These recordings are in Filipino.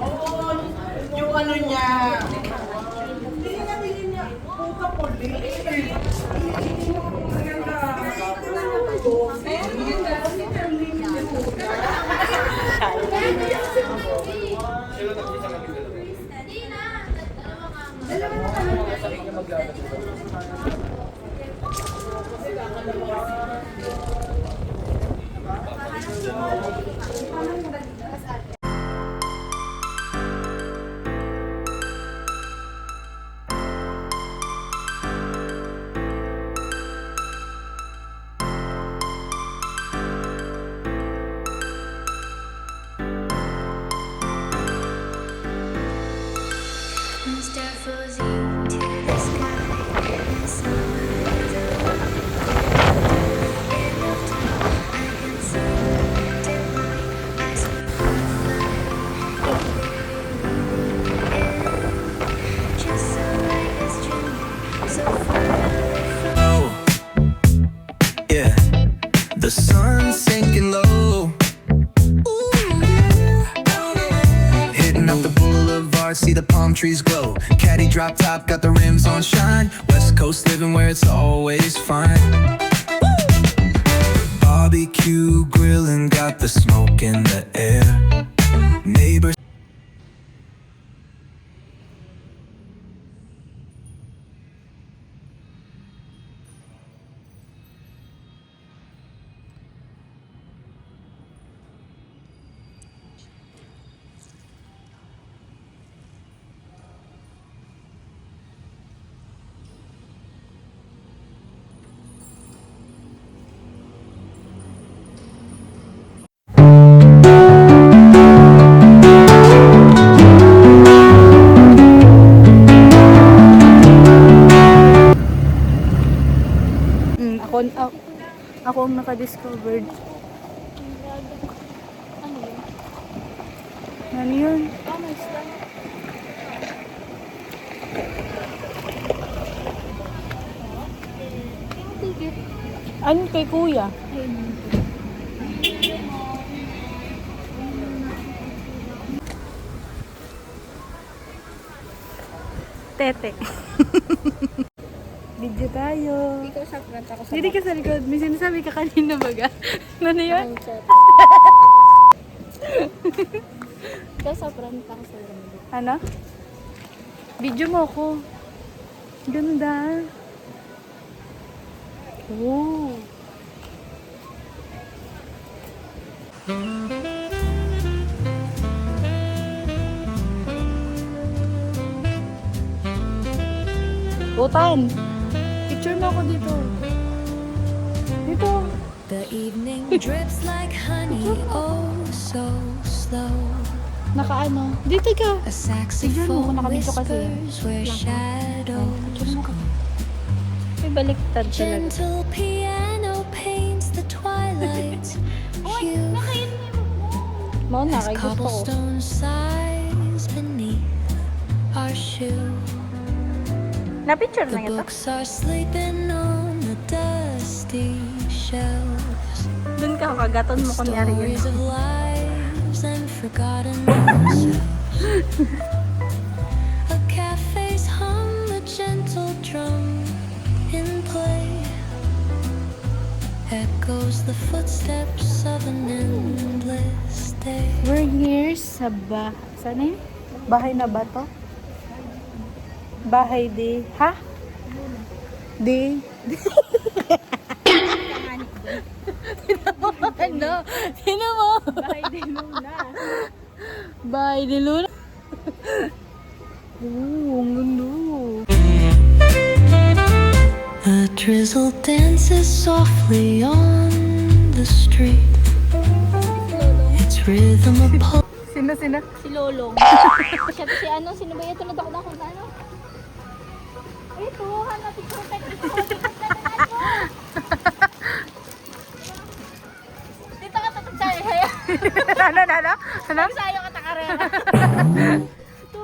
Oo, yung ano niya. Tingin niya. Puka puli. Yeah, the sun's sinking low. Hitting up the boulevard, see the palm trees glow. Caddy drop top, got the rims on shine. West Coast living where it's always fine. Barbecue grilling, got the smoke in the air. Neighbors. Ako ang naka-discovered. Ano yun? Ano kay kuya? Tete. Video tayo. Ikaw sa front, ako sa Hindi ka sa likod. May sinasabi ka kanina baga. Ano yun? Ikaw sa front, ako sa front. Ano? Video mo ako. Ganda. Oh. Utan. Picture mo ako dito. Dito. The evening drips like honey, oh so slow. Nakaano? Dito ka. A Tignan mo kung saxophone nakabito kasi. whispers where shadows go. May baliktad talaga. Gentle piano paints the twilight hue Mo na, as kay gusto ko. cobblestone sighs beneath our shoe. Na-picture The na ito. books are sleeping on the dusty shelves. Doon ka, kagaton mo kunyari yun. Stories of lives and forgotten ourselves. A cafe's hum, a gentle drum in play. Echoes the footsteps of an endless day. We're here sa Saan yun? Bahay na ba to? Bahay de... Ha? De... Sino mo? Ano? Sino mo? Bahay din Luna. Bahay de Luna. Oo, ang ganda. A drizzle dances softly on the street. Its rhythm a pulse. Sino? Si Lolong. Siya si ano, sino ba ito na dako na ano? Ito, hanapin ko tayo. Dito ka tatag sa'yo. Ano? Sa'yo ka takarera. Ito.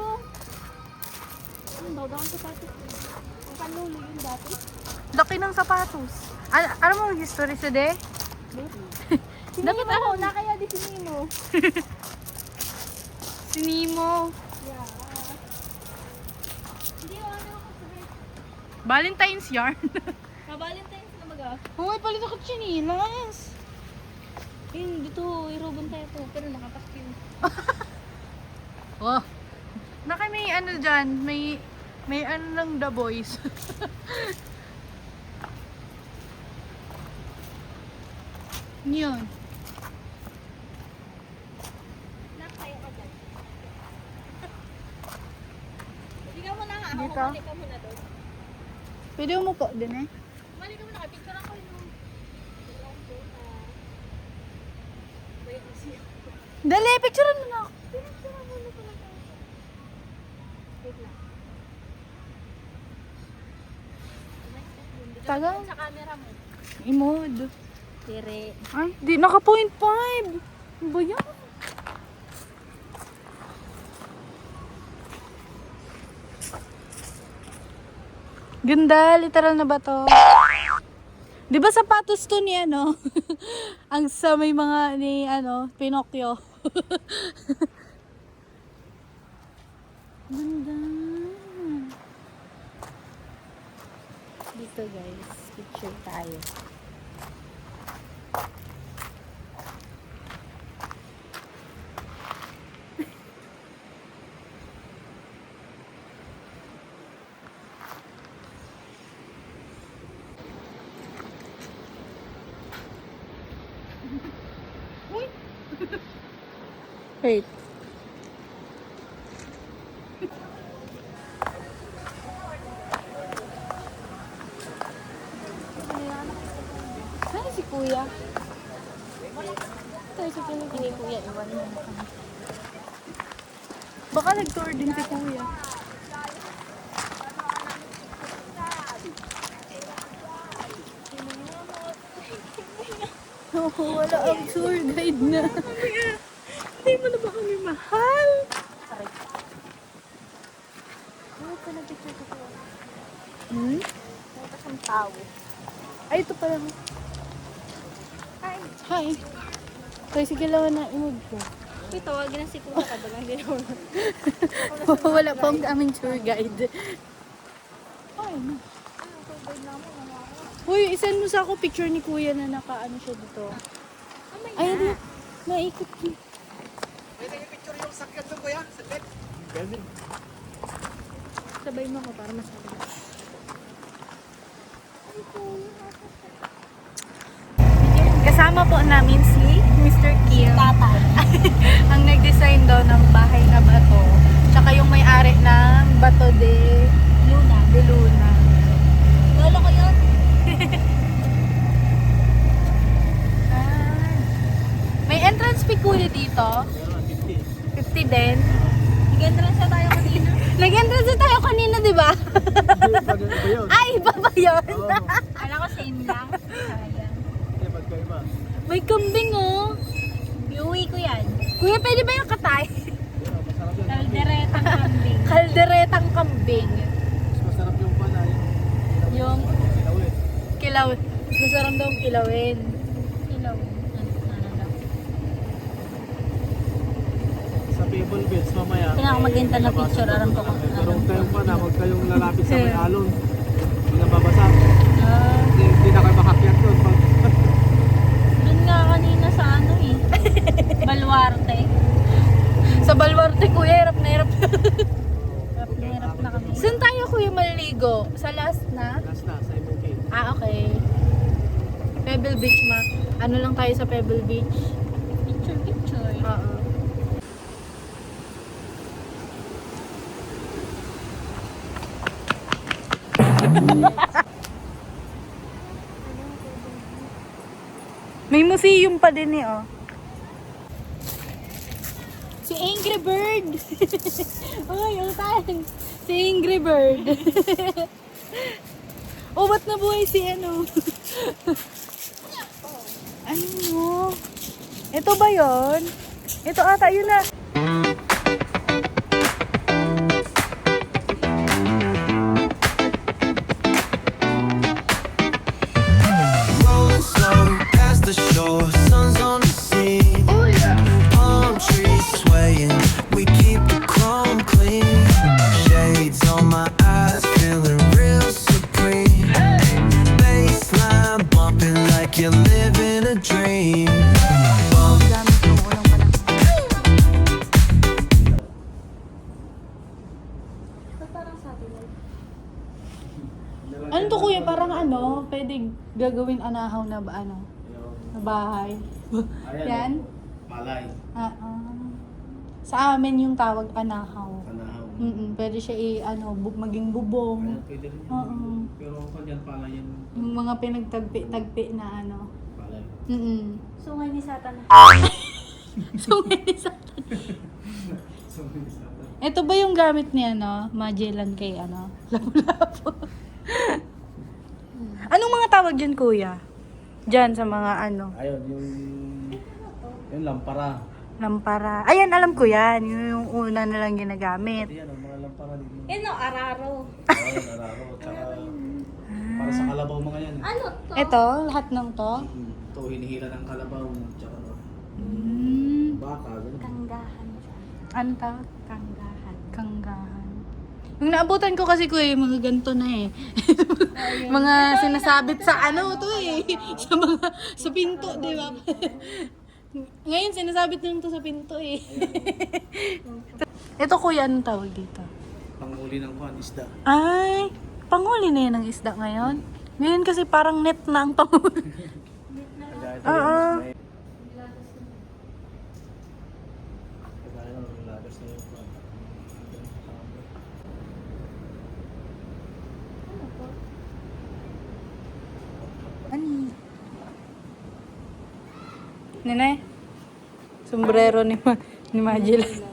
Ano daw daw ang sapatos? Ang panlulo yun dati. Laki ng sapatos. Alam mo ang history today? Dapat ako, na kaya di si Nino. Si Si Nemo. Hindi ko ano ako sabi. Valentine's yarn. Valentine's na mag-ah. Huwag palit ako chinilas. Yun, dito, irobon tayo to. Pero nakapaskil. Oh. Naka may ano dyan, may ano lang The Boys. Yun. Nakaya ka dyan. Hindi ka muna nga. Dito? Bumalik ka muna doon. Pwede umupo din eh. Bumalik ka muna. Picture ako yun. Dali, picturean mo na ako. Pinagsuran mo na pala tayo. Wait lang. Tagal. Sa camera mo. Imod. Tire. Ay, di naka 0.5. Ano ba yan? Ganda, literal na ba to? Di ba sapatos to ni ano? Ang sa may mga ni ano, Pinocchio. Ganda. Dito guys, picture tayo. Wait. Saan si Kuya? Tayo sa Pilipinas, Kuya. Iwan mo na kami. Baka nag-tour din si Kuya. Oo, wala ang tour guide na. Hindi mo na ba kami mahal? Ano ka nag-picture ko? Hmm? Butas ang tao. Ay, ito pala. Hi. Hi. Kaya sige lang na imod ko. Ito, wag na si Kuya ka. Dalang din ako. Wala pa ang aming tour guide. Ay, no. Uy, isend mo sa ako picture ni Kuya na nakaano siya dito. Ay, ano? Naikot niya. Pwede yung picture yung sakyan doon, kuya? Saglit. Sabay mo ako para masabi. Kasama po namin si Mr. Kim. Ang nag-design daw ng bahay na bato. Tsaka yung may-ari ng Bato de Luna. Lolo ko yun. May entrance fee kuya dito. 50 din. Nag-entrance na tayo kanina. Nag-entrance na tayo kanina, di ba? Ay, iba ba yun? Alam ko same lang. Sayang. May kambing oh. Iuwi ko yan. Kuya, pwede ba yung katay? Kalderetang kambing. Kalderetang kambing. Masarap yung panay. Yung kilaw. Masarap daw ang kilawin. Ilaw. Ano daw? Sa Pebble Beach, mamaya. Kailangan maghintay ng picture. Aram ko kung Pero huwag kayong pana, huwag kayong lalapit sa may Eh. alon. Hindi na babasa. Hindi na kayo makakyat doon. Doon nga kanina sa ano eh. Baluarte. Sa Baluarte, kuya, hirap na hirap. Hirap na hirap na kami. Saan tayo, kuya, maliligo? Sa last na? Last na, sa MOK. Ah, okay. Pebble Beach, ma. Ano lang tayo sa Pebble Beach? Picture. Oo. May museum pa din eh, oh. Si Angry Bird! Ay, utang! Si Angry Bird! Oh, ba't nabuhay si ano? Ano? Ito ba yon? Ito ata, yun na. Rolling slow past the shore, sun's on the scene. Palm trees swaying, we keep satellite. Ano to kuya? Parang ano, pwede gagawin anahaw na ba ano? Na bahay. Yan? Malay. Sa amin yung tawag anahaw. Kanahaw. Pwede siya maging bubong. Ayan, pwede rin yun. Oo. Pero kung yan pala yan, Yung mga pinagtagpi-tagpi na ano. palay. So ngayon ni Satan. So, So, ito ba yung gamit ni ano, Magellan kay ano? Lapu-lapu. Anong mga tawag dyan, kuya? Dyan sa mga ano, ayun, yung lampara. lampara. Ayan, alam ko yan. Yung una na lang ginagamit. Yan, ang mga lampara dito. No, araro. Ayun, araro. Tsaka, para sa kalabaw mga yan. Ano to? Ito, lahat ng to. Ito, hinihila ng kalabaw. Tsaka, baka, ganun. Kanggahan siya. Ano tawag? Kanggahan. Kanggahan. Yung naabutan ko kasi kuya, yung mga ganito na eh. Mga sinasabit sa ano to eh. Sa pinto, di ba? Ngayon, sinasabit nyo to sa pinto eh. Ito kuya, anong tawag dito? Panghuli ng kuhan, isda. Ay, panghuli na yan ng isda ngayon. Ngayon kasi parang net na ang panghuli. Kaya ito Oo. yung kaya yung lagas na yung kuhan. Ano? Nene? Sombrero ni Magellan.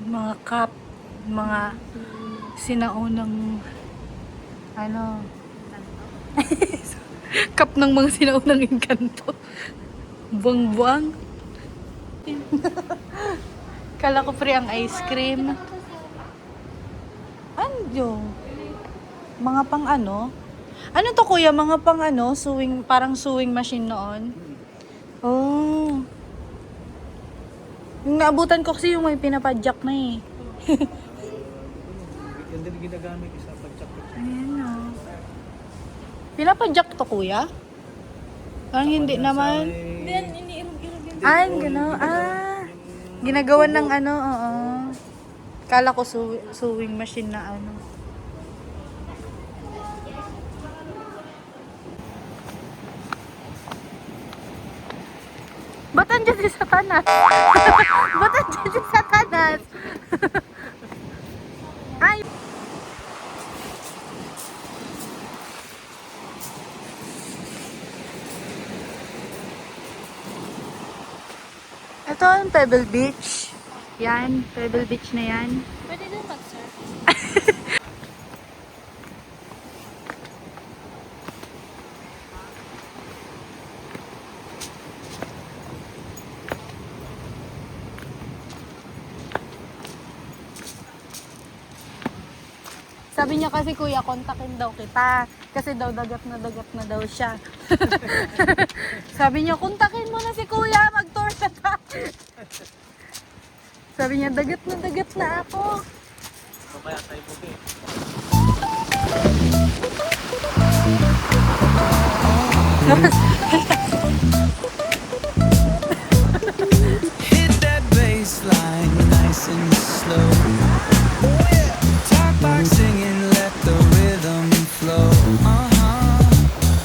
Mga cup, mga sinaunang ano cup ng mga sinaunang engkanto. Buwang-buwang. Kala ko pre ang ice cream. Andiyo. Mga pang ano? Ano to kuya? Mga pang ano? Sewing, parang sewing machine noon? Oh. Yung naabutan ko kasi yung may pinapadjak na eh. Yan din ginagamit sa pagtsakot. Ayan o. Pinapadjak to kuya? Parang hindi naman. Then, iniirog-irog yung Ah, gano'n. Ginagawan ng ano, oo. Kala ko sewing machine na ano. Ba't andyan si Satanas? Ba't andyan si Satanas? Ay! Ito ang Pebble Beach. Yan, Pebble Beach na yan. Pwede din mag-surf. Sabi niya kasi kuya, kontakin daw kita. Kasi daw dagat na daw siya. Sabi niya, kontakin mo na si kuya, mag-tour na tayo. Sabi niya, dagat na ako. So, kaya tayo puti. Hit that bass line nice and slow. Talk box singing, let the rhythm flow.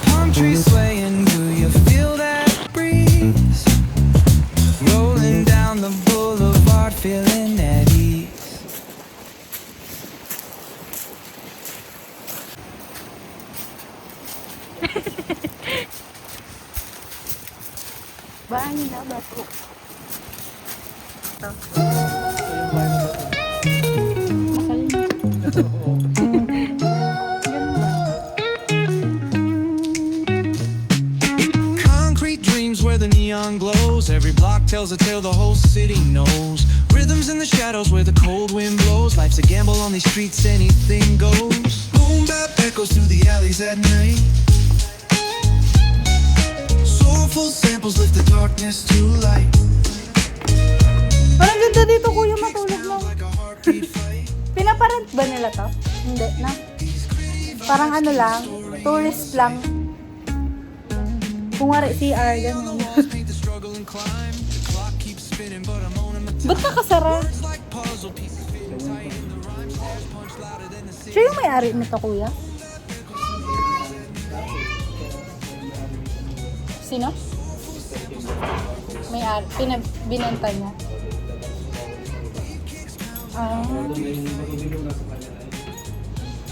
Palm trees swaying, do you feel that breeze? Rolling down the boulevard, feeling at ease. Baan na ba ito? Concrete dreams where the neon glows. Every block tells a tale the whole city knows. Rhythms in the shadows where the cold wind blows. Life's a gamble on these streets, anything goes. Boom bap echoes through the alleys at night. Soulful samples lift the darkness to light. Parang ganda dito kuya, matulog lang. Like a heartbeat fight. Pinaparent ba nila to? Hindi na. Parang ano lang, tourist lang. Kung wari CR, gano'n. Walls paint the struggle and climb. The clock keeps spinning, but I'm owning my time. Ba't nakasara? Words puzzle pieces fitting tight in the rhyme stairs punch louder than the Siya yung may-ari nito, kuya? Sino? May-ari. Binenta niya. Ah.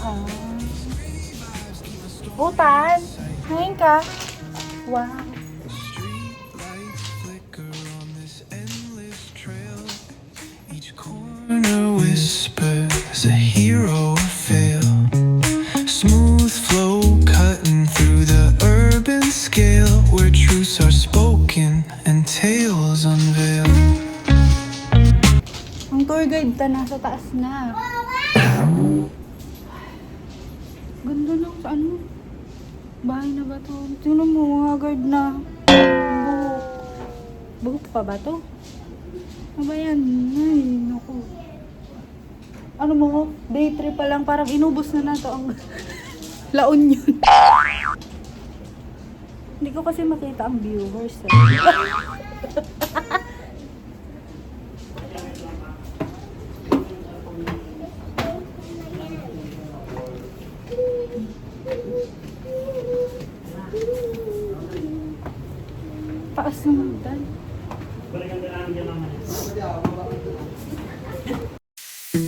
Ah. Utan. Ngayon ka. Wow. streetlights flicker on this endless trail. Each corner whispers a hero fail. Smooth flow cutting through the urban scale where truths are spoken and tales unveiled. Ang tour guide ta nasa taas na. Ganda lang sa ano. Bahay na ba to? Tingnan mo, mga guard na. Buhok. Buhok pa ba to? Ano ba yan? Ay, naku. Ano mo, day trip pa lang, parang inubos na nato ang La Union. Hindi ko kasi makita ang viewers. Eh. Taas naman dal.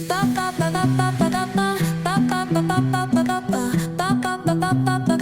Ba ba ba ba ba ba ba ba ba ba ba ba ba ba ba ba ba ba ba ba